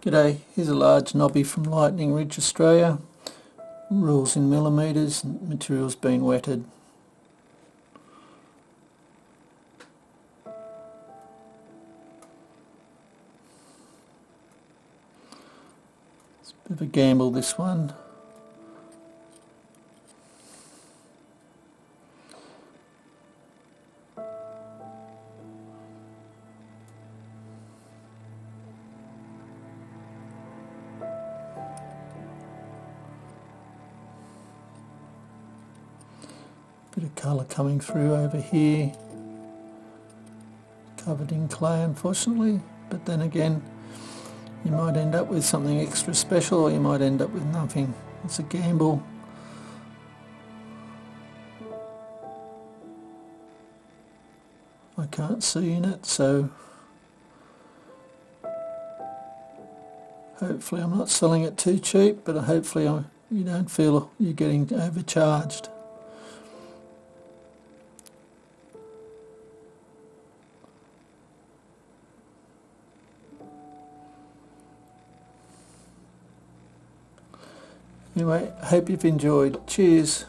G'day, here's a large knobby from Lightning Ridge, Australia. Rules in millimetres, materials being wetted. It's a bit of a gamble, this one. Bit of colour coming through over here, covered in clay unfortunately, but then again you might end up with something extra special or you might end up with nothing. It's a gamble. I can't see in it, so hopefully I'm not selling it too cheap, but hopefully you don't feel you're getting overcharged. Anyway, I hope you've enjoyed. Cheers.